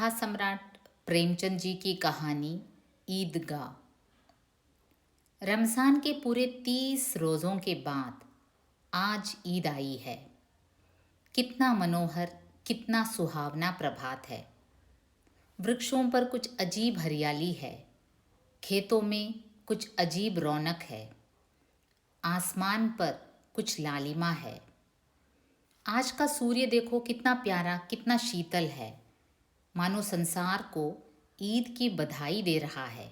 कथा सम्राट प्रेमचंद जी की कहानी ईदगाह। रमज़ान के पूरे 30 रोज़ों के बाद आज ईद आई है। कितना मनोहर, कितना सुहावना प्रभात है। वृक्षों पर कुछ अजीब हरियाली है, खेतों में कुछ अजीब रौनक है, आसमान पर कुछ लालिमा है। आज का सूर्य देखो कितना प्यारा, कितना शीतल है, मानो संसार को ईद की बधाई दे रहा है।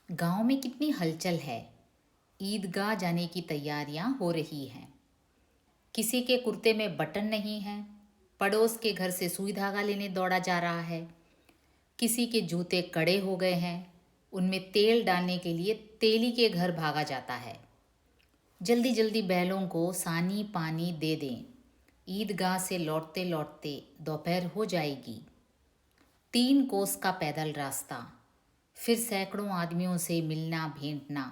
गांव में कितनी हलचल है, ईदगाह जाने की तैयारियां हो रही हैं। किसी के कुर्ते में बटन नहीं है, पड़ोस के घर से सुई धागा लेने दौड़ा जा रहा है। किसी के जूते कड़े हो गए हैं, उनमें तेल डालने के लिए तेली के घर भागा जाता है। जल्दी जल्दी बैलों को सानी पानी दे दें, ईदगाह से लौटते लौटते दोपहर हो जाएगी। 3 कोस का पैदल रास्ता, फिर सैकड़ों आदमियों से मिलना भेंटना।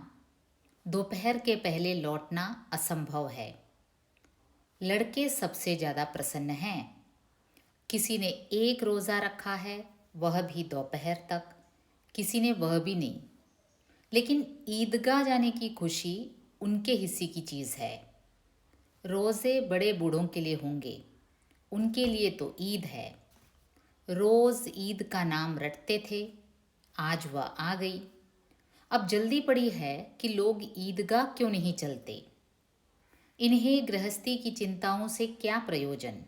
दोपहर के पहले लौटना असंभव है। लड़के सबसे ज़्यादा प्रसन्न हैं। किसी ने 1 रोज़ा रखा है, वह भी दोपहर तक, किसी ने वह भी नहीं। लेकिन ईदगाह जाने की खुशी उनके हिस्से की चीज़ है। रोज़े बड़े बूढ़ों के लिए होंगे, उनके लिए तो ईद है। रोज़ ईद का नाम रटते थे, आज वह आ गई। अब जल्दी पड़ी है कि लोग ईदगाह क्यों नहीं चलते। इन्हें गृहस्थी की चिंताओं से क्या प्रयोजन।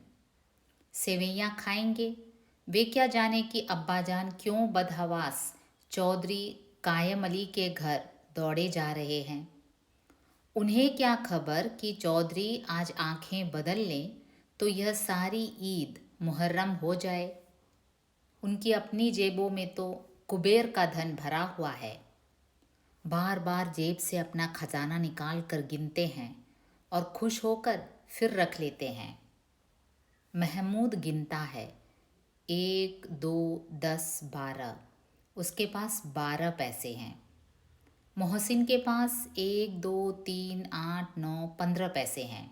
सेवैयां खाएंगे, वे क्या जाने कि अब्बाजान क्यों बदहवास चौधरी कायम अली के घर दौड़े जा रहे हैं। उन्हें क्या खबर कि चौधरी आज आंखें बदल लें तो यह सारी ईद मुहर्रम हो जाए। उनकी अपनी जेबों में तो कुबेर का धन भरा हुआ है। बार बार जेब से अपना खजाना निकाल कर गिनते हैं और खुश होकर फिर रख लेते हैं। महमूद गिनता है, 1 2 10 12, उसके पास 12 पैसे हैं। मोहसिन के पास 1 2 3 8 9 15 पैसे हैं।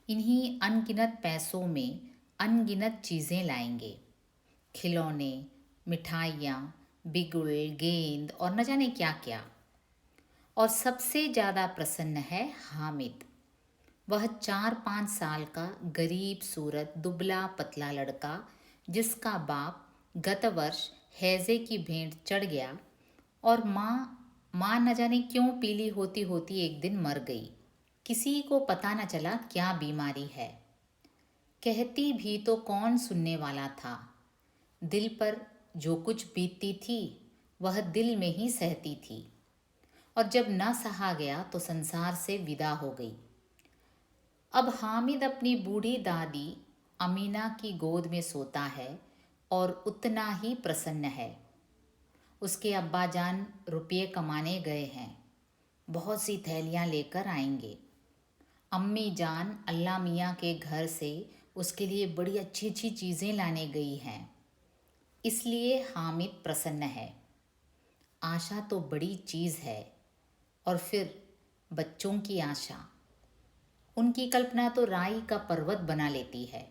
इन्हीं अनगिनत पैसों में अनगिनत चीज़ें लाएंगे, खिलौने, मिठाइयाँ, बिगुल, गेंद और न जाने क्या क्या। और सबसे ज़्यादा प्रसन्न है हामिद। वह 4-5 साल का गरीब सूरत दुबला पतला लड़का, जिसका बाप गत वर्ष हैजे की भेंट चढ़ गया और माँ न जाने क्यों पीली होती होती एक दिन मर गई। किसी को पता न चला क्या बीमारी है। कहती भी तो कौन सुनने वाला था। दिल पर जो कुछ बीतती थी वह दिल में ही सहती थी, और जब न सहा गया तो संसार से विदा हो गई। अब हामिद अपनी बूढ़ी दादी अमीना की गोद में सोता है और उतना ही प्रसन्न है। उसके अब्बाजान रुपये कमाने गए हैं, बहुत सी थैलियाँ लेकर आएंगे। अम्मी जान अल्लाह मियाँ के घर से उसके लिए बड़ी अच्छी अच्छी चीज़ें लाने गई हैं, इसलिए हामिद प्रसन्न है। आशा तो बड़ी चीज़ है, और फिर बच्चों की आशा, उनकी कल्पना तो राई का पर्वत बना लेती है।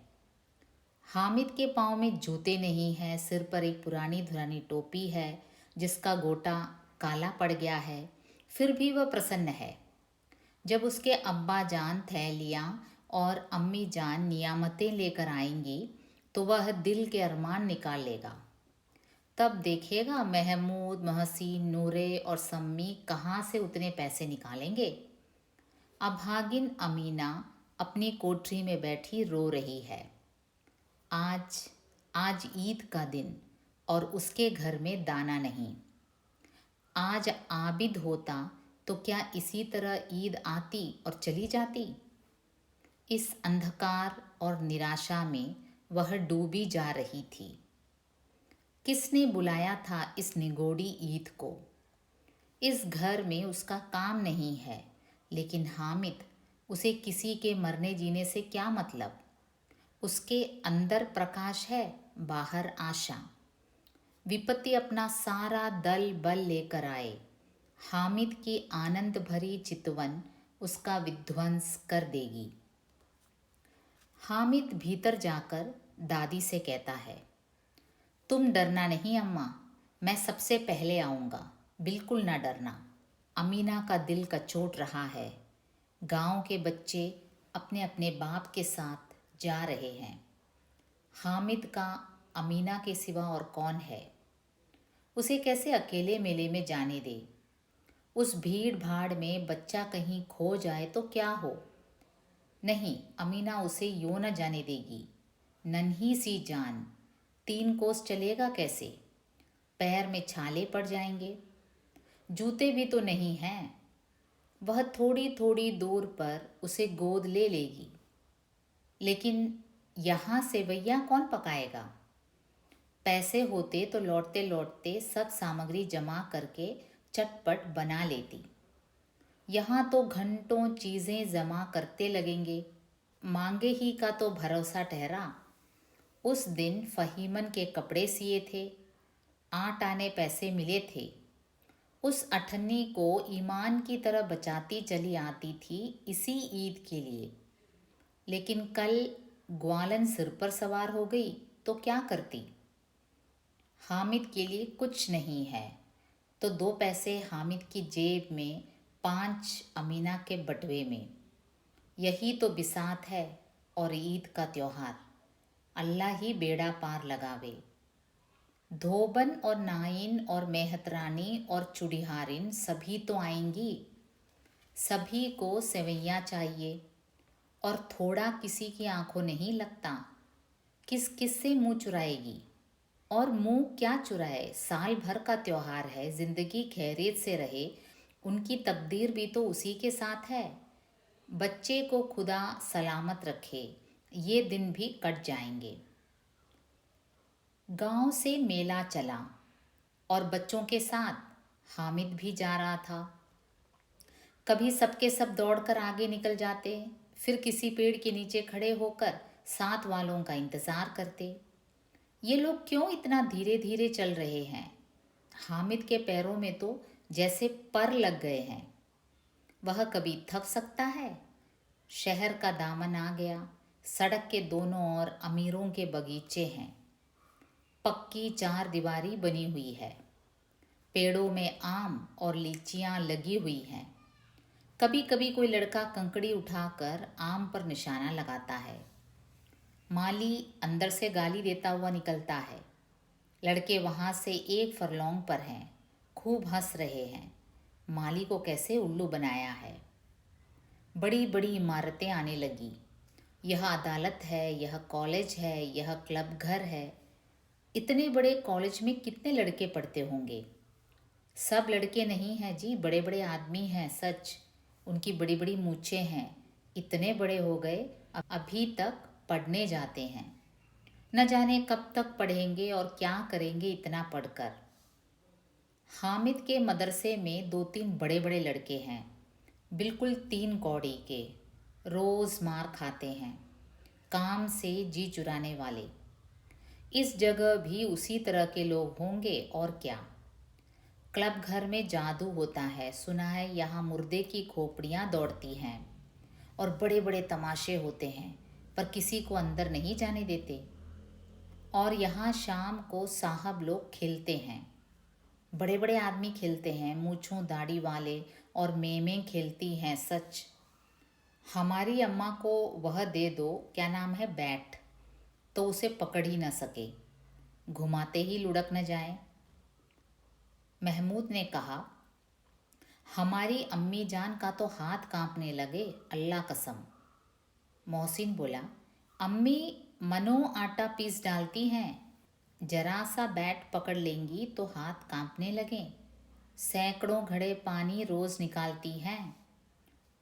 हामिद के पाँव में जूते नहीं हैं, सिर पर एक पुरानी धुरानी टोपी है जिसका गोटा काला पड़ गया है, फिर भी वह प्रसन्न है। जब उसके अब्बा जान थैलियाँ और अम्मी जान नियामतें लेकर आएंगी तो वह दिल के अरमान निकाल लेगा। तब देखेगा महमूद, महसीन, नूरे और सम्मी कहाँ से उतने पैसे निकालेंगे। अभागिन अमीना अपनी कोठरी में बैठी रो रही है। आज आज ईद का दिन और उसके घर में दाना नहीं। आज आबिद होता तो क्या इसी तरह ईद आती और चली जाती। इस अंधकार और निराशा में वह डूबी जा रही थी। किसने बुलाया था इस निगोड़ी ईद को। इस घर में उसका काम नहीं है, लेकिन हामिद, उसे किसी के मरने जीने से क्या मतलब। उसके अंदर प्रकाश है, बाहर आशा। विपत्ति अपना सारा दल बल लेकर आए, हामिद की आनंद भरी चितवन उसका विध्वंस कर देगी। हामिद भीतर जाकर दादी से कहता है, तुम डरना नहीं अम्मा, मैं सबसे पहले आऊँगा, बिल्कुल ना डरना। अमीना का दिल कचोट रहा है। गांव के बच्चे अपने अपने बाप के साथ जा रहे हैं। हामिद का अमीना के सिवा और कौन है? उसे कैसे अकेले मेले में जाने दे? उस भीड़ भाड़ में बच्चा कहीं खो जाए तो क्या हो? नहीं, अमीना उसे यूं न जाने देगी। नन्ही सी जान, 3 कोस चलेगा कैसे? पैर में छाले पड़ जाएंगे। जूते भी तो नहीं हैं। वह थोड़ी थोड़ी दूर पर उसे गोद ले लेगी। लेकिन यहाँ सेवैयाँ कौन पकाएगा? पैसे होते तो लौटते लौटते सब सामग्री जमा करके चटपट बना लेती। यहाँ तो घंटों चीज़ें जमा करते लगेंगे। मांगे ही का तो भरोसा ठहरा। उस दिन फहीमन के कपड़े सिए थे, 8 आने पैसे मिले थे। उस अठन्नी को ईमान की तरह बचाती चली आती थी इसी ईद के लिए। लेकिन कल ग्वालन सिर पर सवार हो गई तो क्या करती? हामिद के लिए कुछ नहीं है तो 2 पैसे हामिद की जेब में, 5 अमीना के बटुए में। यही तो बिसात है और ईद का त्योहार। अल्लाह ही बेड़ा पार लगावे। धोबन और नाइन और मेहतरानी और चुड़िहारिन सभी तो आएंगी। सभी को सेवैयाँ चाहिए और थोड़ा किसी की आंखों नहीं लगता। किस किस से मुंह चुराएगी? और मुंह क्या चुराए, साल भर का त्योहार है, जिंदगी खैरियत से रहे, उनकी तकदीर भी तो उसी के साथ है। बच्चे को खुदा सलामत रखे, ये दिन भी कट जाएंगे। गांव से मेला चला और बच्चों के साथ हामिद भी जा रहा था। कभी सबके सब दौड़कर आगे निकल जाते, फिर किसी पेड़ के नीचे खड़े होकर साथ वालों का इंतज़ार करते। ये लोग क्यों इतना धीरे धीरे चल रहे हैं? हामिद के पैरों में तो जैसे पर लग गए हैं। वह कभी थक सकता है? शहर का दामन आ गया। सड़क के दोनों ओर अमीरों के बगीचे हैं। पक्की 4 दीवारी बनी हुई है। पेड़ों में आम और लीचियां लगी हुई हैं। कभी कभी कोई लड़का कंकड़ी उठाकर आम पर निशाना लगाता है। माली अंदर से गाली देता हुआ निकलता है। लड़के वहाँ से 1 फरलॉन्ग पर हैं, खूब हंस रहे हैं। माली को कैसे उल्लू बनाया है। बड़ी बड़ी इमारतें आने लगी। यह अदालत है, यह कॉलेज है, यह क्लब घर है। इतने बड़े कॉलेज में कितने लड़के पढ़ते होंगे? सब लड़के नहीं हैं जी, बड़े बड़े आदमी हैं सच। उनकी बड़ी बड़ी मूछें हैं। इतने बड़े हो गए, अभी तक पढ़ने जाते हैं। न जाने कब तक पढ़ेंगे और क्या करेंगे इतना पढ़कर। हामिद के मदरसे में 2-3 बड़े बड़े लड़के हैं, बिल्कुल 3 कौड़ी के। रोज़ मार खाते हैं, काम से जी चुराने वाले। इस जगह भी उसी तरह के लोग होंगे और क्या। क्लब घर में जादू होता है, सुना है यहाँ मुर्दे की खोपड़ियाँ दौड़ती हैं और बड़े बड़े तमाशे होते हैं, पर किसी को अंदर नहीं जाने देते। और यहाँ शाम को साहब लोग खेलते हैं, बड़े बड़े आदमी खेलते हैं, मूँछों दाढ़ी वाले, और मेमें खेलती हैं सच। हमारी अम्मा को वह दे दो, क्या नाम है, बैट, तो उसे पकड़ ही न सके, घुमाते ही लुढ़क न जाए। महमूद ने कहा, हमारी अम्मी जान का तो हाथ कांपने लगे, अल्लाह कसम। मोहसिन बोला, अम्मी मनो आटा पीस डालती हैं, जरा सा बैट पकड़ लेंगी तो हाथ कांपने लगे। सैकड़ों घड़े पानी रोज़ निकालती हैं,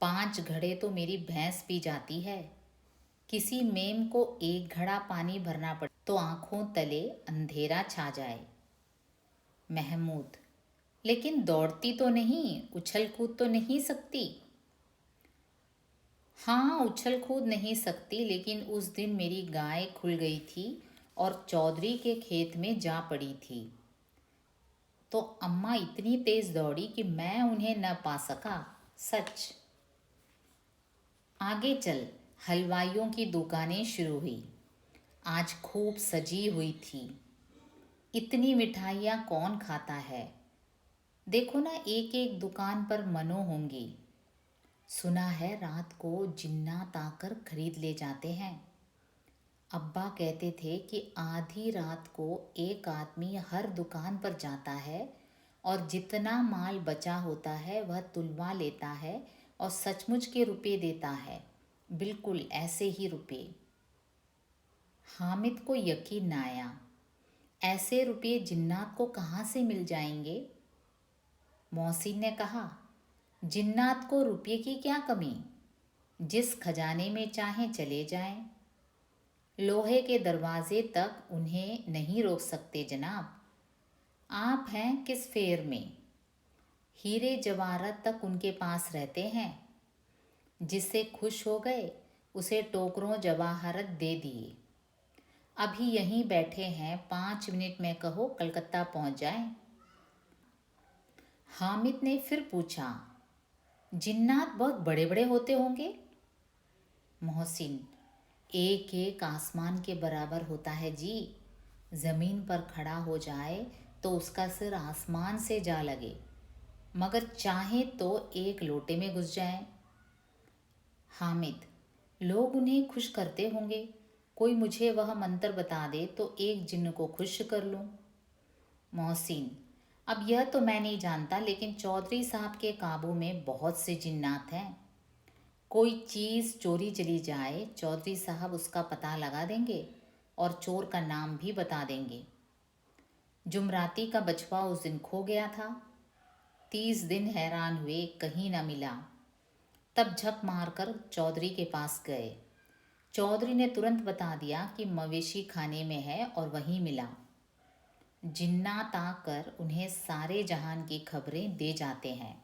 5 घड़े तो मेरी भैंस पी जाती है। किसी मेम को 1 घड़ा पानी भरना पड़े तो आंखों तले अंधेरा छा जाए। महमूद, लेकिन दौड़ती तो नहीं, उछल कूद तो नहीं सकती? हाँ, उछल कूद नहीं सकती, लेकिन उस दिन मेरी गाय खुल गई थी और चौधरी के खेत में जा पड़ी थी, तो अम्मा इतनी तेज दौड़ी कि मैं उन्हें न पा सका, सच। आगे चल। हलवाइयों की दुकानें शुरू हुई। आज खूब सजी हुई थी। इतनी मिठाइयाँ कौन खाता है। देखो ना, एक एक दुकान पर मनो होंगी। सुना है रात को जिन्नात आकर खरीद ले जाते हैं। अब्बा कहते थे कि आधी रात को एक आदमी हर दुकान पर जाता है और जितना माल बचा होता है वह तुलवा लेता है और सचमुच के रुपए देता है, बिल्कुल ऐसे ही रुपए। हामिद को यकीन न आया। ऐसे रुपये जिन्नात को कहाँ से मिल जाएंगे। मोहसिन ने कहा, जिन्नात को रुपये की क्या कमी, जिस खजाने में चाहे चले जाएं। लोहे के दरवाजे तक उन्हें नहीं रोक सकते जनाब। आप हैं किस फेर में। हीरे जवाहरात तक उनके पास रहते हैं। जिससे खुश हो गए उसे टोकरों जवाहरात दे दिए। अभी यहीं बैठे हैं, 5 मिनट में कहो कलकत्ता पहुंच जाए। हामिद ने फिर पूछा, जिन्नात बहुत बड़े बड़े होते होंगे। मोहसिन, एक एक आसमान के बराबर होता है जी। ज़मीन पर खड़ा हो जाए तो उसका सिर आसमान से जा लगे, मगर चाहे तो एक लोटे में घुस जाए। हामिद, लोग उन्हें खुश करते होंगे। कोई मुझे वह मंत्र बता दे तो एक जिन्न को खुश कर लूं। मोहसिन, अब यह तो मैं नहीं जानता, लेकिन चौधरी साहब के काबू में बहुत से जिन्नात हैं। कोई चीज़ चोरी चली जाए, चौधरी साहब उसका पता लगा देंगे और चोर का नाम भी बता देंगे। जुमराती का बछवा उस दिन खो गया था। 30 दिन हैरान हुए, कहीं न मिला। तब झक मारकर चौधरी के पास गए। चौधरी ने तुरंत बता दिया कि मवेशी खाने में है और वहीं मिला। जिन्नात आकर उन्हें सारे जहान की खबरें दे जाते हैं।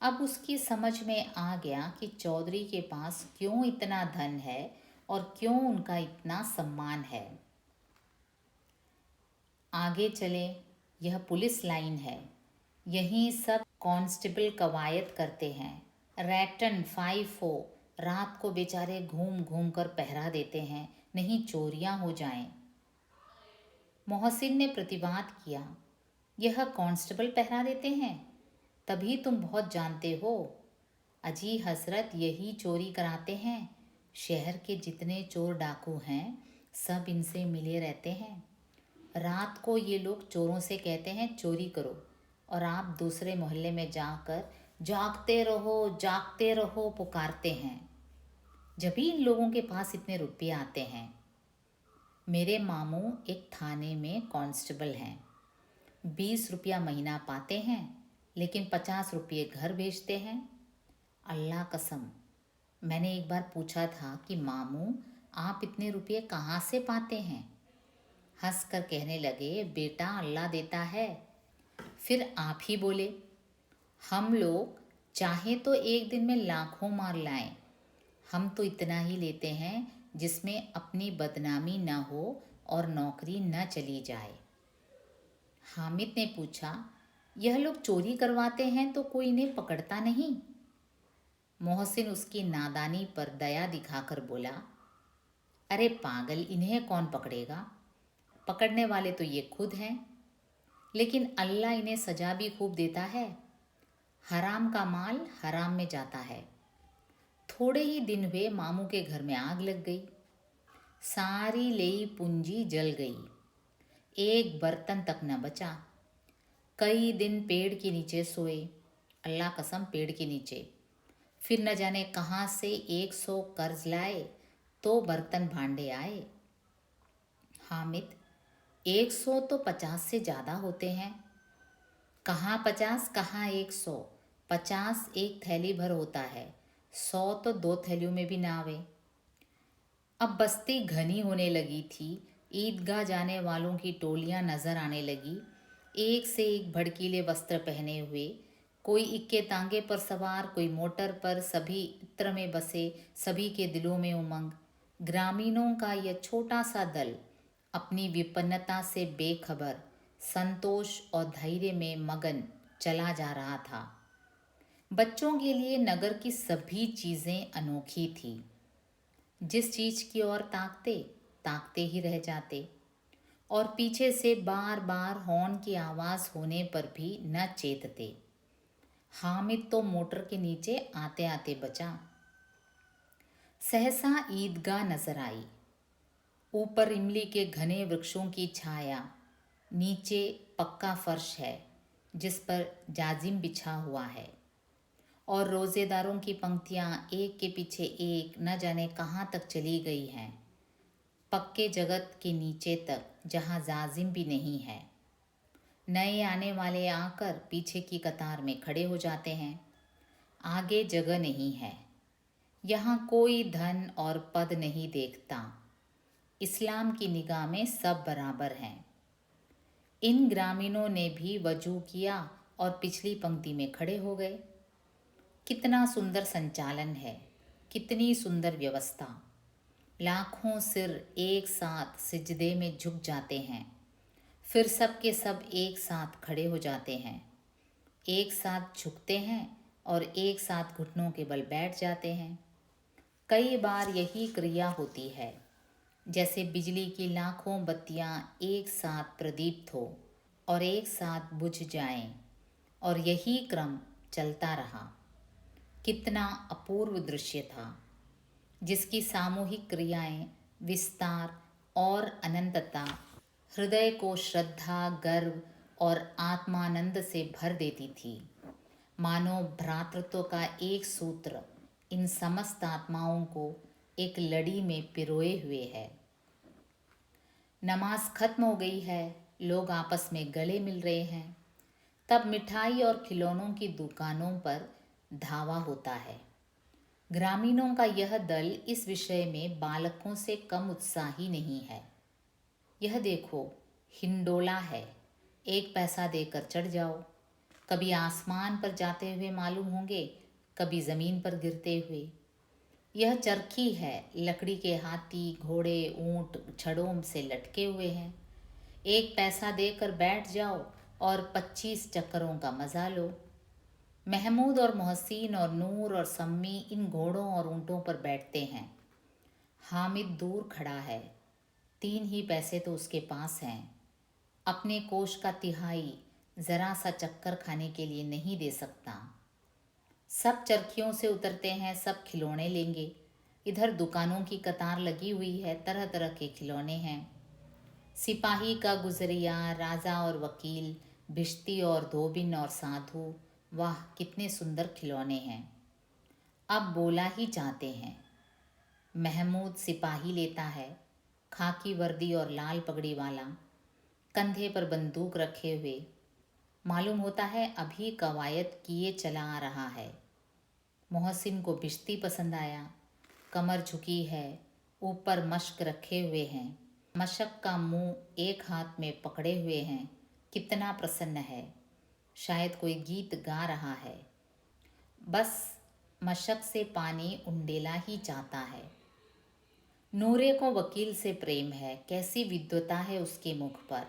अब उसकी समझ में आ गया कि चौधरी के पास क्यों इतना धन है और क्यों उनका इतना सम्मान है। आगे चले, यह पुलिस लाइन है। यहीं सब कांस्टेबल कवायद करते हैं। रैटन 5-4 रात को बेचारे घूम घूम कर पहरा देते हैं, नहीं चोरियां हो जाएं। मोहसिन ने प्रतिवाद किया, यह कांस्टेबल पहरा देते हैं, तभी तुम बहुत जानते हो। अजी हजरत, यही चोरी कराते हैं। शहर के जितने चोर डाकू हैं सब इनसे मिले रहते हैं। रात को ये लोग चोरों से कहते हैं चोरी करो, और आप दूसरे मोहल्ले में जाकर जागते रहो पुकारते हैं। जब भी इन लोगों के पास इतने रुपये आते हैं। मेरे मामू एक थाने में कांस्टेबल हैं। 20 रुपया महीना पाते हैं, लेकिन 50 रुपये घर भेजते हैं। अल्लाह कसम, मैंने एक बार पूछा था कि मामू आप इतने रुपये कहाँ से पाते हैं। हंस कर कहने लगे, बेटा अल्लाह देता है। फिर आप ही बोले, हम लोग चाहे तो एक दिन में लाखों मार लाएं, हम तो इतना ही लेते हैं जिसमें अपनी बदनामी न हो और नौकरी न चली जाए। हामिद ने पूछा, यह लोग चोरी करवाते हैं तो कोई इन्हें पकड़ता नहीं। मोहसिन उसकी नादानी पर दया दिखाकर बोला, अरे पागल, इन्हें कौन पकड़ेगा, पकड़ने वाले तो ये खुद हैं। लेकिन अल्लाह इन्हें सजा भी खूब देता है। हराम का माल हराम में जाता है। थोड़े ही दिन हुए मामू के घर में आग लग गई। सारी लेई पूंजी जल गई। एक बर्तन तक न बचा। कई दिन पेड़ के नीचे सोए, अल्लाह कसम पेड़ के नीचे। फिर न जाने कहाँ से 100 कर्ज लाए तो बर्तन भांडे आए। हामिद, 100 तो 50 से ज़्यादा होते हैं। कहाँ 50 कहाँ 100। 50 एक थैली भर होता है, 100 तो 2 थैलियों में भी ना आवे। अब बस्ती घनी होने लगी थी। ईदगाह जाने वालों की टोलियां नजर आने लगी, एक से एक भड़कीले वस्त्र पहने हुए। कोई इक्के तांगे पर सवार, कोई मोटर पर, सभी इत्र में बसे, सभी के दिलों में उमंग। ग्रामीणों का यह छोटा सा दल अपनी विपन्नता से बेखबर, संतोष और धैर्य में मगन चला जा रहा था। बच्चों के लिए नगर की सभी चीज़ें अनोखी थी। जिस चीज़ की ओर ताकते ताकते ही रह जाते। और पीछे से बार बार हॉर्न की आवाज़ होने पर भी न चेतते। हामिद तो मोटर के नीचे आते आते बचा। सहसा ईदगाह नजर आई। ऊपर इमली के घने वृक्षों की छाया, नीचे पक्का फर्श है जिस पर जाजिम बिछा हुआ है, और रोज़ेदारों की पंक्तियां एक के पीछे एक न जाने कहाँ तक चली गई हैं, पक्के जगत के नीचे तक जहाँ जाजिम भी नहीं है। नए आने वाले आकर पीछे की कतार में खड़े हो जाते हैं। आगे जगह नहीं है। यहाँ कोई धन और पद नहीं देखता। इस्लाम की निगाह में सब बराबर हैं। इन ग्रामीणों ने भी वजू किया और पिछली पंक्ति में खड़े हो गए। कितना सुंदर संचालन है, कितनी सुंदर व्यवस्था। लाखों सिर एक साथ सिजदे में झुक जाते हैं, फिर सब के सब एक साथ खड़े हो जाते हैं, एक साथ झुकते हैं और एक साथ घुटनों के बल बैठ जाते हैं। कई बार यही क्रिया होती है, जैसे बिजली की लाखों बत्तियां एक साथ प्रदीप्त हो और एक साथ बुझ जाएं, और यही क्रम चलता रहा। कितना अपूर्व दृश्य था, जिसकी सामूहिक क्रियाएं, विस्तार और अनंतता हृदय को श्रद्धा, गर्व और आत्मानंद से भर देती थी। मानो भ्रातृत्व का एक सूत्र इन समस्त आत्माओं को एक लड़ी में पिरोए हुए है। नमाज खत्म हो गई है, लोग आपस में गले मिल रहे हैं। तब मिठाई और खिलौनों की दुकानों पर धावा होता है। ग्रामीणों का यह दल इस विषय में बालकों से कम उत्साही नहीं है। यह देखो, हिंडोला है, 1 पैसा देकर चढ़ जाओ। कभी आसमान पर जाते हुए मालूम होंगे, कभी ज़मीन पर गिरते हुए। यह चरखी है, लकड़ी के हाथी, घोड़े, ऊंट छड़ों से लटके हुए हैं। 1 पैसा देकर बैठ जाओ और 25 चक्करों का मजा लो। महमूद और मोहसिन और नूर और सम्मी इन घोड़ों और ऊंटों पर बैठते हैं। हामिद दूर खड़ा है, 3 ही पैसे तो उसके पास हैं। अपने कोष का तिहाई जरा सा चक्कर खाने के लिए नहीं दे सकता। सब चरखियों से उतरते हैं, सब खिलौने लेंगे। इधर दुकानों की कतार लगी हुई है, तरह तरह के खिलौने हैं। सिपाही का गुजरिया, राजा और वकील, भिश्ती और धोबिन और साधु, वाह कितने सुंदर खिलौने हैं। अब बोला ही चाहते हैं। महमूद सिपाही लेता है, खाकी वर्दी और लाल पगड़ी वाला, कंधे पर बंदूक रखे हुए। मालूम होता है अभी कवायद किए चला आ रहा है। मोहसिन को भिश्ती पसंद आया, कमर झुकी है, ऊपर मश्क रखे हुए हैं, मशक का मुंह एक हाथ में पकड़े हुए हैं। कितना प्रसन्न है, शायद कोई गीत गा रहा है। बस मशक से पानी उंडेला ही चाहता है। नूरे को वकील से प्रेम है, कैसी विद्वता है उसके मुख पर।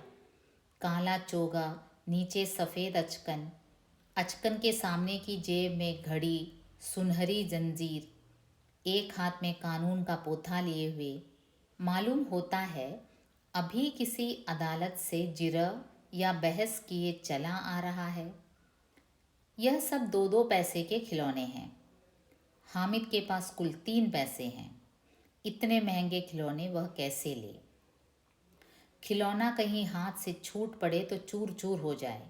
काला चोगा, नीचे सफ़ेद अचकन, अचकन के सामने की जेब में घड़ी, सुनहरी जंजीर, एक हाथ में कानून का पोथा लिए हुए। मालूम होता है अभी किसी अदालत से जिरह या बहस किए चला आ रहा है। यह सब 2-2 पैसे के खिलौने हैं। हामिद के पास कुल 3 पैसे हैं। इतने महंगे खिलौने वह कैसे ले? खिलौना कहीं हाथ से छूट पड़े तो चूर चूर हो जाए,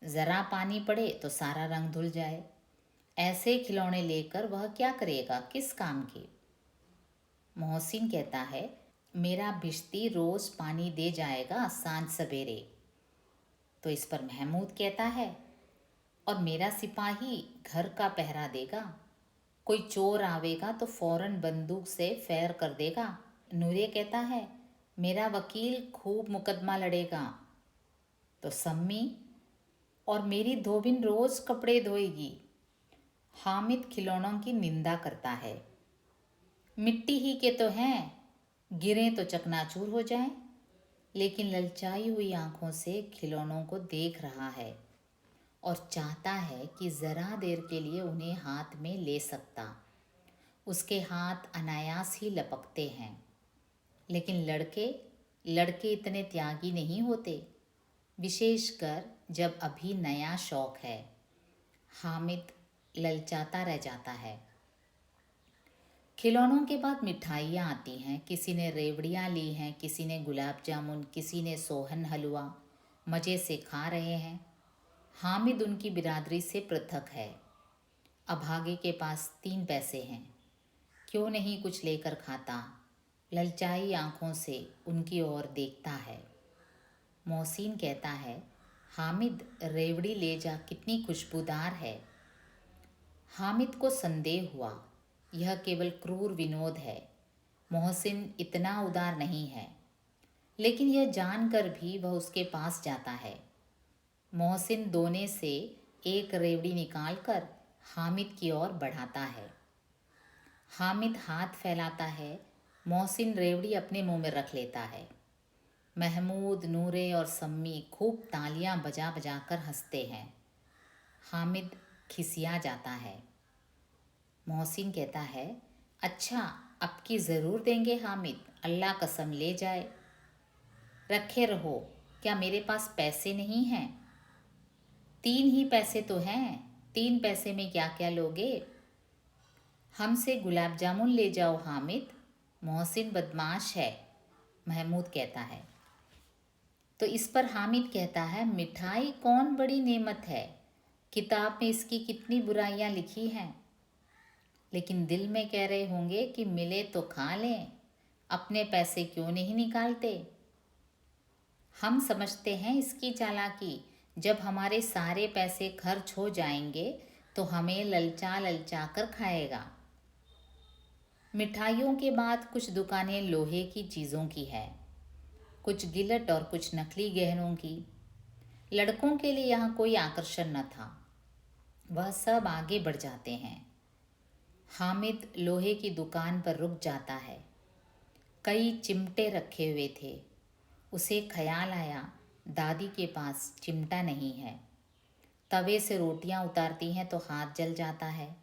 ज़रा पानी पड़े तो सारा रंग धुल जाए। ऐसे खिलौने लेकर वह क्या करेगा, किस काम के? मोहसिन कहता है मेरा भिश्ती रोज़ पानी दे जाएगा सांझ सवेरे। तो इस पर महमूद कहता है और मेरा सिपाही घर का पहरा देगा, कोई चोर आवेगा तो फौरन बंदूक से फैर कर देगा। नूरे कहता है मेरा वकील खूब मुकदमा लड़ेगा। तो सम्मी और मेरी धोबिन रोज़ कपड़े धोएगी। हामिद खिलौनों की निंदा करता है, मिट्टी ही के तो हैं, गिरें तो चकनाचूर हो जाएं। लेकिन ललचाई हुई आंखों से खिलौनों को देख रहा है और चाहता है कि ज़रा देर के लिए उन्हें हाथ में ले सकता। उसके हाथ अनायास ही लपकते हैं, लेकिन लड़के लड़के इतने त्यागी नहीं होते, विशेषकर जब अभी नया शौक है। हामिद ललचाता रह जाता है। खिलौनों के बाद मिठाइयाँ आती हैं। किसी ने रेवड़ियाँ ली हैं, किसी ने गुलाब जामुन, किसी ने सोहन हलवा। मज़े से खा रहे हैं। हामिद उनकी बिरादरी से पृथक है। अभागे के पास 3 पैसे हैं, क्यों नहीं कुछ लेकर खाता। ललचाई आंखों से उनकी ओर देखता है। मोहसिन कहता है, हामिद रेवड़ी ले जा, कितनी खुशबूदार है। हामिद को संदेह हुआ, यह केवल क्रूर विनोद है। मोहसिन इतना उदार नहीं है। लेकिन यह जानकर भी वह उसके पास जाता है। मोहसिन दोने से एक रेवड़ी निकालकर हामिद की ओर बढ़ाता है। हामिद हाथ फैलाता है। मोहसिन रेवड़ी अपने मुंह में रख लेता है। महमूद, नूरे और सम्मी खूब तालियां बजा बजा कर हंसते हैं। हामिद खिसिया जाता है। मोहसिन कहता है, अच्छा अब की ज़रूर देंगे हामिद, अल्लाह कसम ले जाए। रखे रहो, क्या मेरे पास पैसे नहीं हैं? 3 ही पैसे तो हैं, 3 पैसे में क्या क्या लोगे? हमसे गुलाब जामुन ले जाओ हामिद। मोहसिन बदमाश है, महमूद कहता है। तो इस पर हामिद कहता है, मिठाई कौन बड़ी नेमत है, किताब में इसकी कितनी बुराइयां लिखी हैं। लेकिन दिल में कह रहे होंगे कि मिले तो खा लें, अपने पैसे क्यों नहीं निकालते। हम समझते हैं इसकी चालाकी, जब हमारे सारे पैसे खर्च हो जाएंगे तो हमें ललचा ललचा कर खाएगा। मिठाइयों के बाद कुछ दुकानें लोहे की चीज़ों की है, कुछ गिलट और कुछ नकली गहनों की। लड़कों के लिए यहाँ कोई आकर्षण न था। वह सब आगे बढ़ जाते हैं। हामिद लोहे की दुकान पर रुक जाता है। कई चिमटे रखे हुए थे। उसे ख्याल आया, दादी के पास चिमटा नहीं है। तवे से रोटियां उतारती हैं तो हाथ जल जाता है।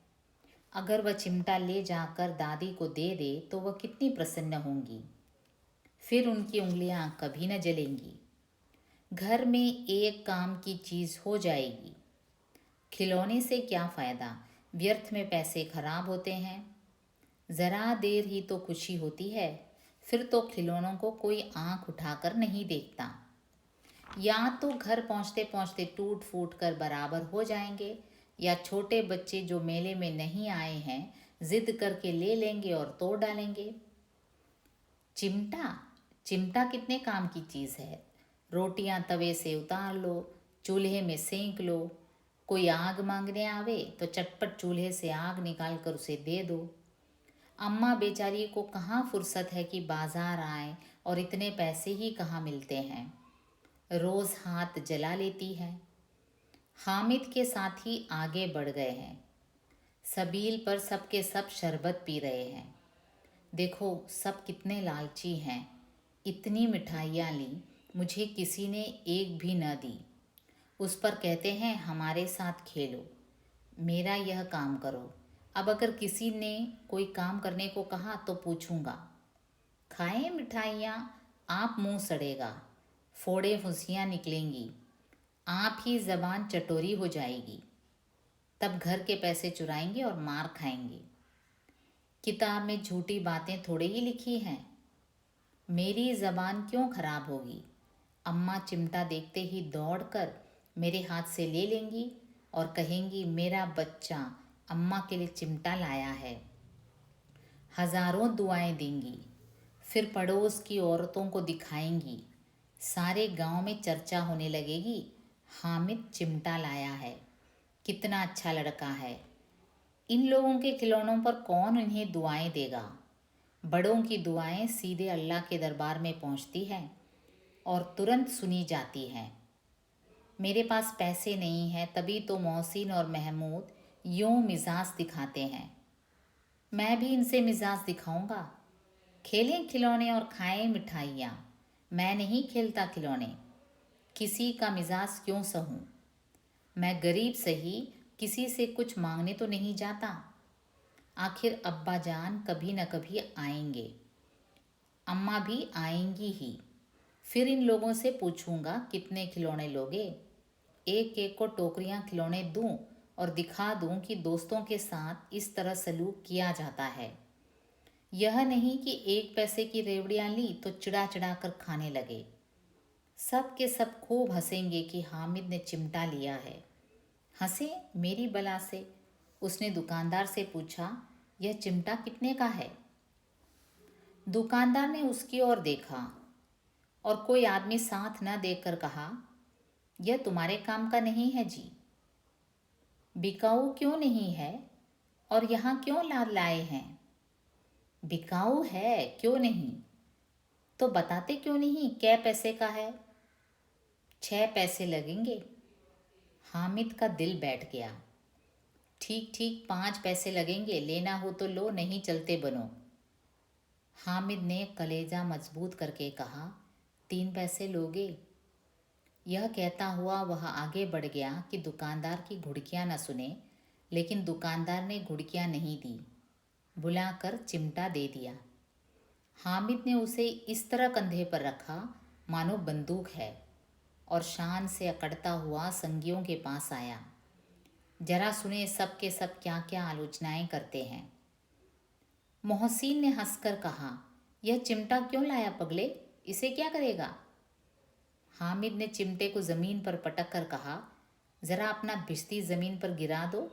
अगर वह चिमटा ले जाकर दादी को दे दे तो वह कितनी प्रसन्न होंगी। फिर उनकी उंगलियां कभी न जलेंगी। घर में एक काम की चीज़ हो जाएगी। खिलौने से क्या फ़ायदा, व्यर्थ में पैसे खराब होते हैं। ज़रा देर ही तो खुशी होती है, फिर तो खिलौनों को कोई आंख उठाकर नहीं देखता। या तो घर पहुंचते पहुंचते टूट फूट कर बराबर हो जाएंगे, या छोटे बच्चे जो मेले में नहीं आए हैं जिद करके ले लेंगे और तोड़ डालेंगे। चिमटा चिमटा कितने काम की चीज़ है। रोटियां तवे से उतार लो, चूल्हे में सेंक लो। कोई आग मांगने आवे तो चटपट चूल्हे से आग निकाल कर उसे दे दो। अम्मा बेचारी को कहाँ फुर्सत है कि बाजार आए, और इतने पैसे ही कहाँ मिलते हैं। रोज़ हाथ जला लेती है। हामिद के साथी आगे बढ़ गए हैं। सबील पर सबके सब शरबत पी रहे हैं। देखो सब कितने लालची हैं। इतनी मिठाइयाँ ली, मुझे किसी ने एक भी न दी। उस पर कहते हैं हमारे साथ खेलो, मेरा यह काम करो। अब अगर किसी ने कोई काम करने को कहा तो पूछूंगा, खाएं मिठाइयाँ, आप मुंह सड़ेगा, फोड़े फुंसियाँ निकलेंगी, आप ही ज़बान चटोरी हो जाएगी। तब घर के पैसे चुराएंगे और मार खाएंगे। किताब में झूठी बातें थोड़े ही लिखी हैं। मेरी ज़बान क्यों खराब होगी। अम्मा चिमटा देखते ही दौड़कर मेरे हाथ से ले लेंगी और कहेंगी, मेरा बच्चा अम्मा के लिए चिमटा लाया है। हज़ारों दुआएं देंगी। फिर पड़ोस की औरतों को दिखाएंगी। सारे गांव में चर्चा होने लगेगी, हामिद चिमटा लाया है, कितना अच्छा लड़का है। इन लोगों के खिलौनों पर कौन इन्हें दुआएं देगा। बड़ों की दुआएं सीधे अल्लाह के दरबार में पहुंचती हैं और तुरंत सुनी जाती हैं। मेरे पास पैसे नहीं हैं, तभी तो मोहसिन और महमूद यूं मिजाज दिखाते हैं। मैं भी इनसे मिजाज दिखाऊंगा। खेलें खिलौने और खाएं मिठाइयाँ। मैं नहीं खेलता खिलौने, किसी का मिजाज क्यों सहूं। मैं गरीब सही, किसी से कुछ मांगने तो नहीं जाता। आखिर अब्बा जान कभी न कभी आएंगे, अम्मा भी आएंगी ही। फिर इन लोगों से पूछूंगा कितने खिलौने लोगे। एक एक को टोकरियां खिलौने दूं और दिखा दूं कि दोस्तों के साथ इस तरह सलूक किया जाता है। यह नहीं कि एक पैसे की रेवड़ियां ली तो चिड़ा चिड़ा कर खाने लगे। सब के सब खूब हंसेंगे कि हामिद ने चिमटा लिया है। हंसे मेरी बला से। उसने दुकानदार से पूछा, यह चिमटा कितने का है? दुकानदार ने उसकी ओर देखा और कोई आदमी साथ न देखकर कहा, यह तुम्हारे काम का नहीं है जी। बिकाऊ क्यों नहीं है और यहाँ क्यों लाए हैं? बिकाऊ है, क्यों नहीं? तो बताते क्यों नहीं कै पैसे का है? 6 पैसे लगेंगे। हामिद का दिल बैठ गया। ठीक ठीक 5 पैसे लगेंगे, लेना हो तो लो, नहीं चलते बनो। हामिद ने कलेजा मजबूत करके कहा, 3 पैसे लोगे? यह कहता हुआ वह आगे बढ़ गया कि दुकानदार की घुड़कियां न सुने, लेकिन दुकानदार ने घुड़कियां नहीं दी, बुलाकर चिमटा दे दिया। हामिद ने उसे इस तरह कंधे पर रखा मानो बंदूक है और शान से अकड़ता हुआ संगियों के पास आया। जरा सुने सब के सब क्या क्या आलोचनाएं करते हैं। मोहसिन ने हंसकर कहा, यह चिमटा क्यों लाया पगले, इसे क्या करेगा? हामिद ने चिमटे को ज़मीन पर पटक कर कहा, ज़रा अपना भिश्ती ज़मीन पर गिरा दो,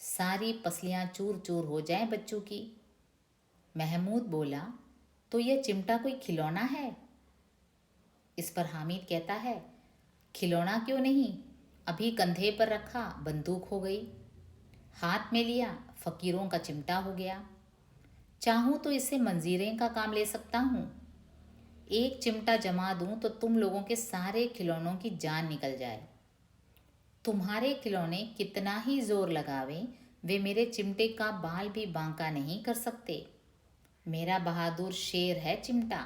सारी पसलियाँ चूर चूर हो जाएं बच्चों की। महमूद बोला, तो यह चिमटा कोई खिलौना है? इस पर हामिद कहता है, खिलौना क्यों नहीं, अभी कंधे पर रखा बंदूक हो गई, हाथ में लिया फ़कीरों का चिमटा हो गया। चाहूँ तो इससे मंजीरें का काम ले सकता हूँ। एक चिमटा जमा दूं तो तुम लोगों के सारे खिलौनों की जान निकल जाए। तुम्हारे खिलौने कितना ही जोर लगावें, वे मेरे चिमटे का बाल भी बांका नहीं कर सकते। मेरा बहादुर शेर है चिमटा।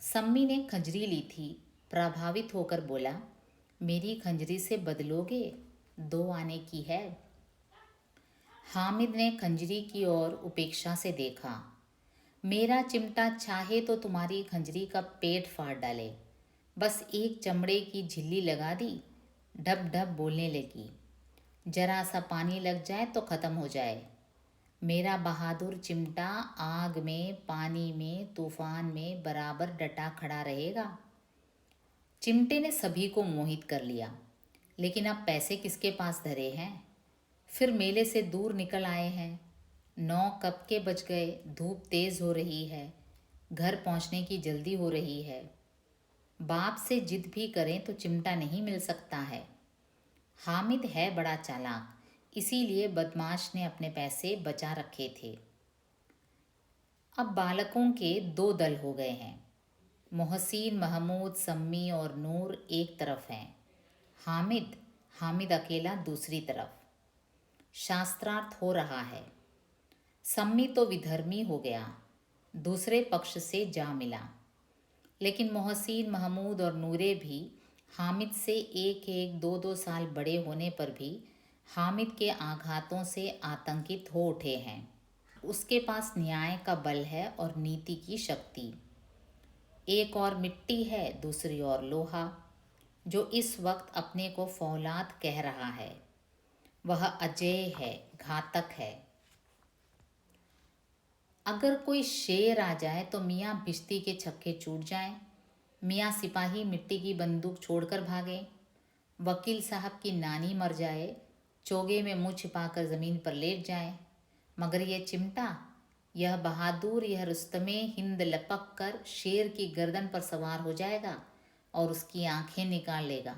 सम्मी ने खंजरी ली थी, प्रभावित होकर बोला, मेरी खंजरी से बदलोगे? 2 आने की है। हामिद ने खंजरी की ओर उपेक्षा से देखा। मेरा चिमटा चाहे तो तुम्हारी खंजरी का पेट फाड़ डाले। बस एक चमड़े की झिल्ली लगा दी, ढब ढब बोलने लगी। जरा सा पानी लग जाए तो ख़त्म हो जाए। मेरा बहादुर चिमटा आग में, पानी में, तूफान में बराबर डटा खड़ा रहेगा। चिमटे ने सभी को मोहित कर लिया, लेकिन अब पैसे किसके पास धरे हैं? फिर मेले से दूर निकल आए हैं। 9 कब के बज गए, धूप तेज़ हो रही है, घर पहुंचने की जल्दी हो रही है। बाप से जिद भी करें तो चिमटा नहीं मिल सकता है। हामिद है बड़ा चालाक, इसीलिए बदमाश ने अपने पैसे बचा रखे थे। अब बालकों के 2 दल हो गए हैं। मोहसिन, महमूद, सम्मी और नूर एक तरफ हैं। हामिद हामिद अकेला दूसरी तरफ। शास्त्रार्थ हो रहा है। सम्मी तो विधर्मी हो गया, दूसरे पक्ष से जा मिला। लेकिन मोहसिन, महमूद और नूरे भी हामिद से एक एक 2 साल बड़े होने पर भी हामिद के आघातों से आतंकित हो उठे हैं। उसके पास न्याय का बल है और नीति की शक्ति। एक और मिट्टी है, दूसरी ओर लोहा, जो इस वक्त अपने को फौलाद कह रहा है। वह अजेय है, घातक है। अगर कोई शेर आ जाए तो मियाँ भिश्ती के छक्के छूट जाएं, मियाँ सिपाही मिट्टी की बंदूक छोड़कर भागें, वकील साहब की नानी मर जाए, चोगे में मुँह छिपाकर ज़मीन पर लेट जाए, मगर यह चिमटा, यह बहादुर, यह रुस्तमे हिंद लपक कर शेर की गर्दन पर सवार हो जाएगा और उसकी आंखें निकाल लेगा।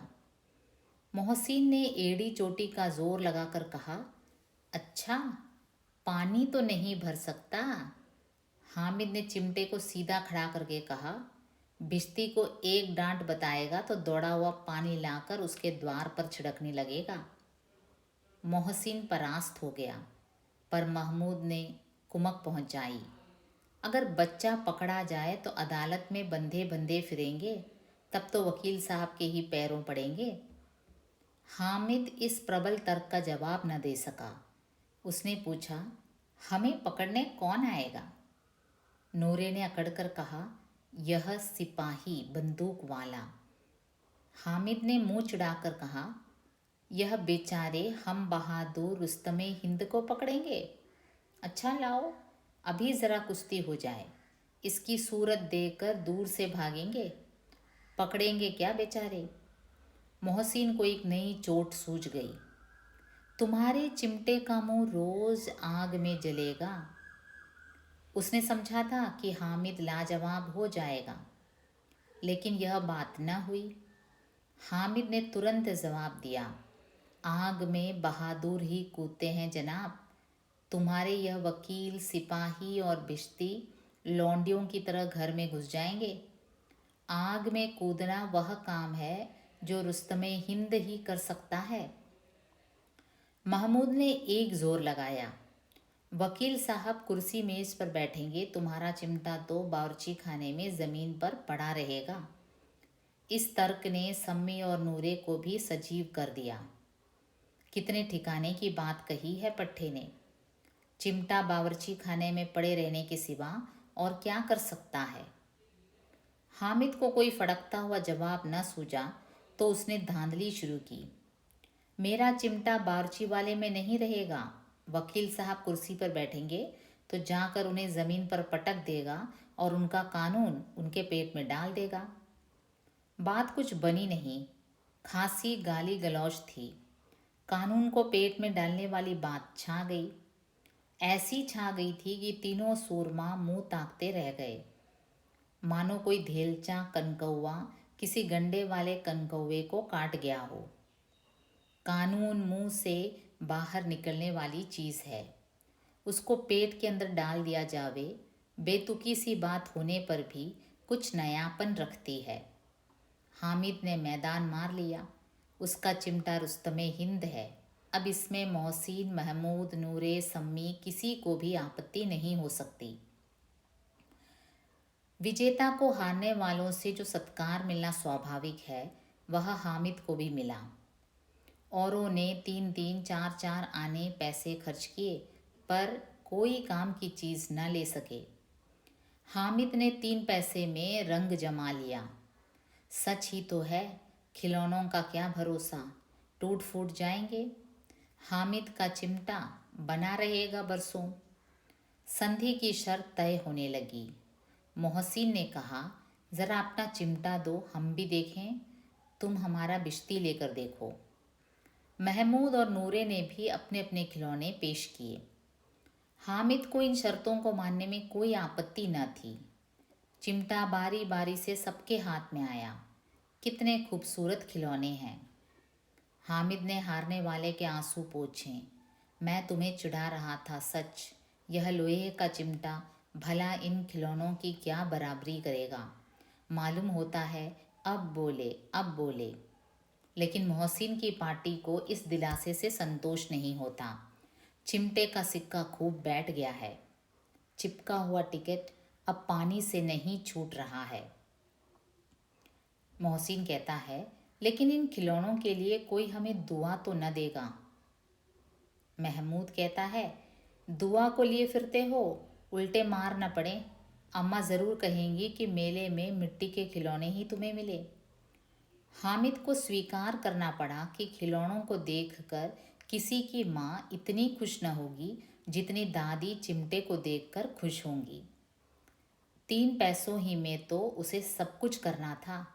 मोहसिन ने एड़ी चोटी का जोर लगाकर कहा, अच्छा, पानी तो नहीं भर सकता। हामिद ने चिमटे को सीधा खड़ा करके कहा, भिश्ती को एक डांट बताएगा तो दौड़ा हुआ पानी लाकर उसके द्वार पर छिड़कने लगेगा। मोहसिन परास्त हो गया, पर महमूद ने कुमक पहुंचाई। अगर बच्चा पकड़ा जाए तो अदालत में बंधे बंधे फिरेंगे, तब तो वकील साहब के ही पैरों पड़ेंगे। हामिद इस प्रबल तर्क का जवाब न दे सका। उसने पूछा, हमें पकड़ने कौन आएगा? नूरे ने अकड़कर कहा, यह सिपाही बंदूक वाला। हामिद ने मुंह चिढ़ाकर कहा, यह बेचारे हम बहादुर रुस्तमे हिंद को पकड़ेंगे। अच्छा लाओ, अभी ज़रा कुश्ती हो जाए, इसकी सूरत देखकर दूर से भागेंगे। पकड़ेंगे क्या बेचारे। मोहसिन को एक नई चोट सूझ गई। तुम्हारे चिमटे का मुंह रोज आग में जलेगा। उसने समझा था कि हामिद लाजवाब हो जाएगा, लेकिन यह बात न हुई। हामिद ने तुरंत जवाब दिया, आग में बहादुर ही कूदते हैं जनाब। तुम्हारे यह वकील, सिपाही और बिश्ती लौंडियों की तरह घर में घुस जाएंगे। आग में कूदना वह काम है जो रुस्तमे हिंद ही कर सकता है। महमूद ने एक जोर लगाया, वकील साहब कुर्सी मेज पर बैठेंगे, तुम्हारा चिमटा तो बावर्ची खाने में ज़मीन पर पड़ा रहेगा। इस तर्क ने सम्मी और नूरे को भी सजीव कर दिया। कितने ठिकाने की बात कही है पट्टे ने। चिमटा बावर्ची खाने में पड़े रहने के सिवा और क्या कर सकता है। हामिद को कोई फड़कता हुआ जवाब न सूझा तो उसने धांधली शुरू की। मेरा चिमटा बावर्ची वाले में नहीं रहेगा। वकील साहब कुर्सी पर बैठेंगे तो जाकर उन्हें ज़मीन पर पटक देगा और उनका कानून उनके पेट में डाल देगा। बात कुछ बनी नहीं, खासी गाली गलौज थी। कानून को पेट में डालने वाली बात छा गई। ऐसी छा गई थी कि तीनों सूरमा मुंह ताकते रह गए, मानो कोई धेलचा कनकौवा किसी गंडे वाले कनकौवे को काट गया हो। कानून मुंह से बाहर निकलने वाली चीज़ है, उसको पेट के अंदर डाल दिया जावे, बेतुकी सी बात होने पर भी कुछ नयापन रखती है। हामिद ने मैदान मार लिया। उसका चिमटा रुस्तमे हिंद है। अब इसमें मोहसिन, महमूद, नूरे, सम्मी किसी को भी आपत्ति नहीं हो सकती। विजेता को हारने वालों से जो सत्कार मिलना स्वाभाविक है, वह हामिद को भी मिला। औरों ने 3-3, 4-4 आने पैसे खर्च किए, पर कोई काम की चीज़ न ले सके। हामिद ने 3 पैसे में रंग जमा लिया। सच ही तो है, खिलौनों का क्या भरोसा, टूट फूट जाएंगे। हामिद का चिमटा बना रहेगा बरसों। संधि की शर्त तय होने लगी। मोहसिन ने कहा, ज़रा अपना चिमटा दो, हम भी देखें। तुम हमारा बिश्ती लेकर देखो। महमूद और नूरे ने भी अपने अपने खिलौने पेश किए। हामिद को इन शर्तों को मानने में कोई आपत्ति न थी। चिमटा बारी बारी से सबके हाथ में आया। कितने खूबसूरत खिलौने हैं। हामिद ने हारने वाले के आंसू पोंछे। मैं तुम्हें चिढ़ा रहा था, सच। यह लोहे का चिमटा भला इन खिलौनों की क्या बराबरी करेगा। मालूम होता है, अब बोले अब बोले। लेकिन मोहसिन की पार्टी को इस दिलासे से संतोष नहीं होता। चिमटे का सिक्का खूब बैठ गया है। चिपका हुआ टिकट अब पानी से नहीं छूट रहा है। मोहसिन कहता है, लेकिन इन खिलौनों के लिए कोई हमें दुआ तो न देगा। महमूद कहता है, दुआ को लिए फिरते हो, उल्टे मार न पड़े। अम्मा ज़रूर कहेंगी कि मेले में मिट्टी के खिलौने ही तुम्हें मिले। हामिद को स्वीकार करना पड़ा कि खिलौनों को देखकर किसी की माँ इतनी खुश न होगी जितनी दादी चिमटे को देखकर खुश होंगी। 3 पैसों ही में तो उसे सब कुछ करना था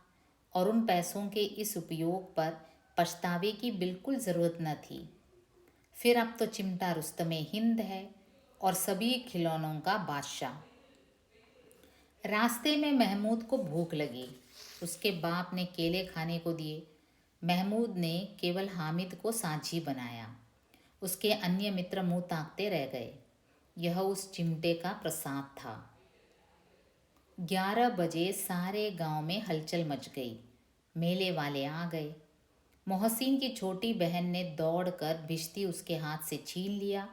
और उन पैसों के इस उपयोग पर पछतावे की बिल्कुल ज़रूरत न थी। फिर अब तो चिमटा रुस्तमे हिंद है और सभी खिलौनों का बादशाह। रास्ते में महमूद को भूख लगी। उसके बाप ने केले खाने को दिए। महमूद ने केवल हामिद को साझी बनाया। उसके अन्य मित्र मुंह ताकते रह गए। यह उस चिमटे का प्रसाद था। 11 बजे सारे गांव में हलचल मच गई। मेले वाले आ गए। मोहसिन की छोटी बहन ने दौड़कर भिश्ती उसके हाथ से छीन लिया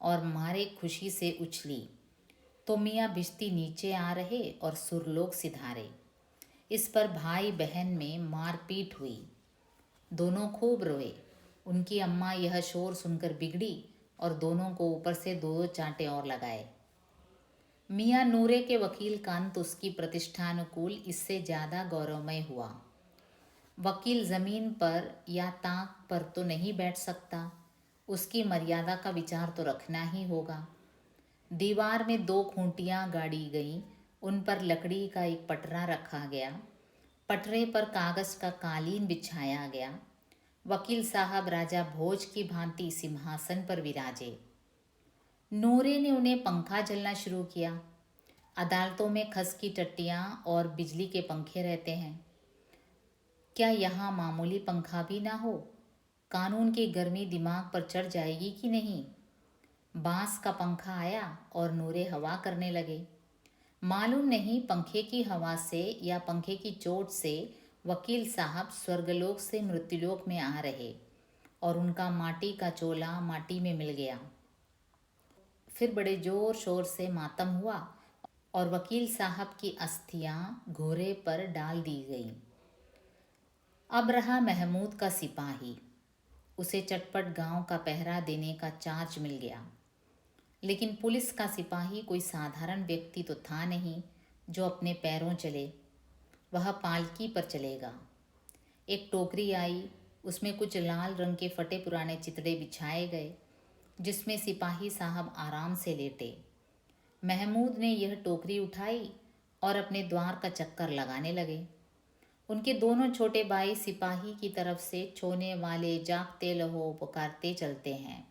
और मारे खुशी से उछली तो मियाँ भिश्ती नीचे आ रहे और सुरलोक सिधारे। इस पर भाई बहन में मारपीट हुई। दोनों खूब रोए। उनकी अम्मा यह शोर सुनकर बिगड़ी और दोनों को ऊपर से 2-2 चांटे और लगाए। मियाँ नूरे के वकील कांत उसकी प्रतिष्ठानुकूल इससे ज़्यादा गौरवमय हुआ। वकील ज़मीन पर या ताक पर तो नहीं बैठ सकता, उसकी मर्यादा का विचार तो रखना ही होगा। दीवार में 2 खूंटियाँ गाड़ी गईं, उन पर लकड़ी का एक पटरा रखा गया। पटरे पर कागज़ का कालीन बिछाया गया। वकील साहब राजा भोज की भांति सिंहासन पर विराजे। नूरे ने उन्हें पंखा झलना शुरू किया। अदालतों में खस की टट्टियाँ और बिजली के पंखे रहते हैं, क्या यहाँ मामूली पंखा भी ना हो? कानून की गर्मी दिमाग पर चढ़ जाएगी कि नहीं? बांस का पंखा आया और नूरे हवा करने लगे। मालूम नहीं पंखे की हवा से या पंखे की चोट से वकील साहब स्वर्गलोक से मृत्युलोक में आ रहे और उनका माटी का चोला माटी में मिल गया। फिर बड़े जोर शोर से मातम हुआ और वकील साहब की अस्थियां घोड़े पर डाल दी गईं। अब रहा महमूद का सिपाही। उसे चटपट गांव का पहरा देने का चार्ज मिल गया। लेकिन पुलिस का सिपाही कोई साधारण व्यक्ति तो था नहीं जो अपने पैरों चले। वह पालकी पर चलेगा। एक टोकरी आई, उसमें कुछ लाल रंग के फटे पुराने चितड़े बिछाए गए, जिसमें सिपाही साहब आराम से लेटे। महमूद ने यह टोकरी उठाई और अपने द्वार का चक्कर लगाने लगे। उनके दोनों छोटे भाई सिपाही की तरफ से छोने वाले जागते लहो पुकारते चलते हैं,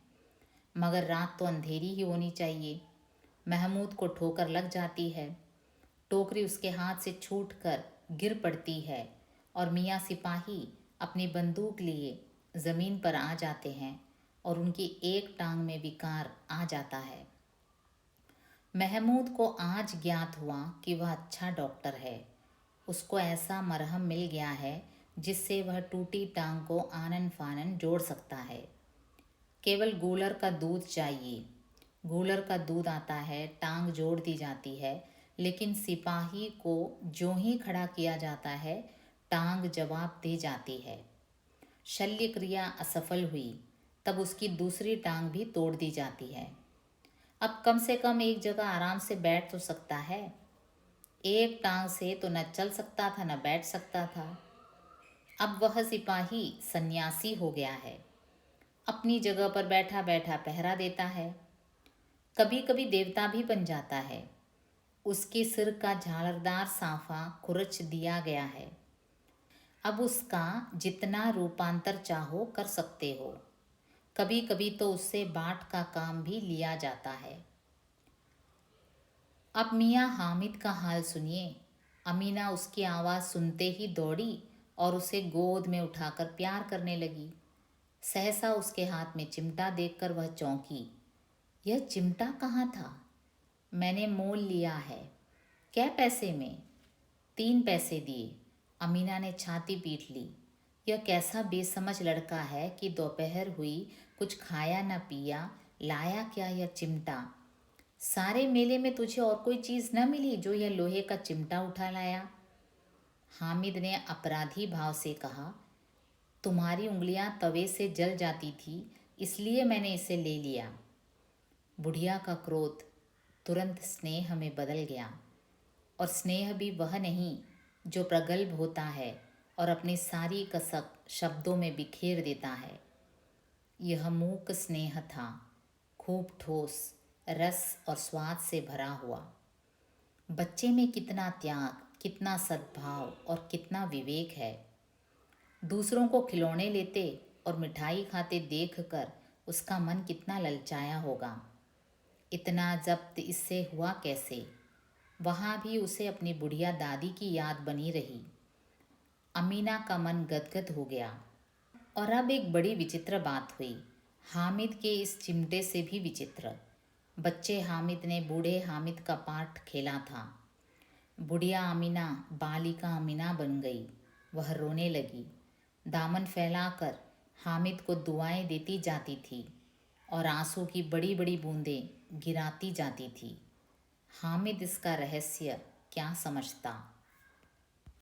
मगर रात तो अंधेरी ही होनी चाहिए। महमूद को ठोकर लग जाती है, टोकरी उसके हाथ से छूटकर गिर पड़ती है और मियाँ सिपाही अपनी बंदूक लिए ज़मीन पर आ जाते हैं और उनकी एक टांग में विकार आ जाता है। महमूद को आज ज्ञात हुआ कि वह अच्छा डॉक्टर है। उसको ऐसा मरहम मिल गया है जिससे वह टूटी टांग को आनन फानन जोड़ सकता है। केवल गूलर का दूध चाहिए। गूलर का दूध आता है, टांग जोड़ दी जाती है, लेकिन सिपाही को जो ही खड़ा किया जाता है टांग जवाब दे जाती है। शल्य क्रिया असफल हुई तब उसकी दूसरी टांग भी तोड़ दी जाती है। अब कम से कम एक जगह आराम से बैठ तो सकता है। एक टांग से तो न चल सकता था न बैठ सकता था। अब वह सिपाही सन्यासी हो गया है, अपनी जगह पर बैठा बैठा पहरा देता है। कभी कभी देवता भी बन जाता है। उसके सिर का झालरदार साफा खुरच दिया गया है। अब उसका जितना रूपांतर चाहो कर सकते हो। कभी कभी तो उससे बाट का काम भी लिया जाता है। अब मियाँ हामिद का हाल सुनिए। अमीना उसकी आवाज़ सुनते ही दौड़ी और उसे गोद में उठाकर प्यार करने लगी। सहसा उसके हाथ में चिमटा देखकर वह चौंकी। यह चिमटा कहाँ था? मैंने मोल लिया है। क्या पैसे में? 3 पैसे दिए। अमीना ने छाती पीट ली। यह कैसा बेसमझ लड़का है कि दोपहर हुई, कुछ खाया न पिया, लाया क्या यह चिमटा? सारे मेले में तुझे और कोई चीज़ न मिली जो यह लोहे का चिमटा उठा लाया? हामिद ने अपराधी भाव से कहा, तुम्हारी उंगलियां तवे से जल जाती थी, इसलिए मैंने इसे ले लिया। बुढ़िया का क्रोध तुरंत स्नेह में बदल गया, और स्नेह भी वह नहीं जो प्रगल्भ होता है और अपनी सारी कसक शब्दों में बिखेर देता है। यह मूक स्नेह था, खूब ठोस, रस और स्वाद से भरा हुआ। बच्चे में कितना त्याग, कितना सद्भाव और कितना विवेक है। दूसरों को खिलौने लेते और मिठाई खाते देखकर उसका मन कितना ललचाया होगा। इतना जब्त इससे हुआ कैसे? वहाँ भी उसे अपनी बुढ़िया दादी की याद बनी रही। अमीना का मन गदगद हो गया। और अब एक बड़ी विचित्र बात हुई, हामिद के इस चिमटे से भी विचित्र। बच्चे हामिद ने बूढ़े हामिद का पाठ खेला था। बुढ़िया अमीना बालिका अमीना बन गई। वह रोने लगी, दामन फैलाकर हामिद को दुआएं देती जाती थी और आंसू की बड़ी बड़ी बूंदें गिराती जाती थी। हामिद इसका रहस्य क्या समझता?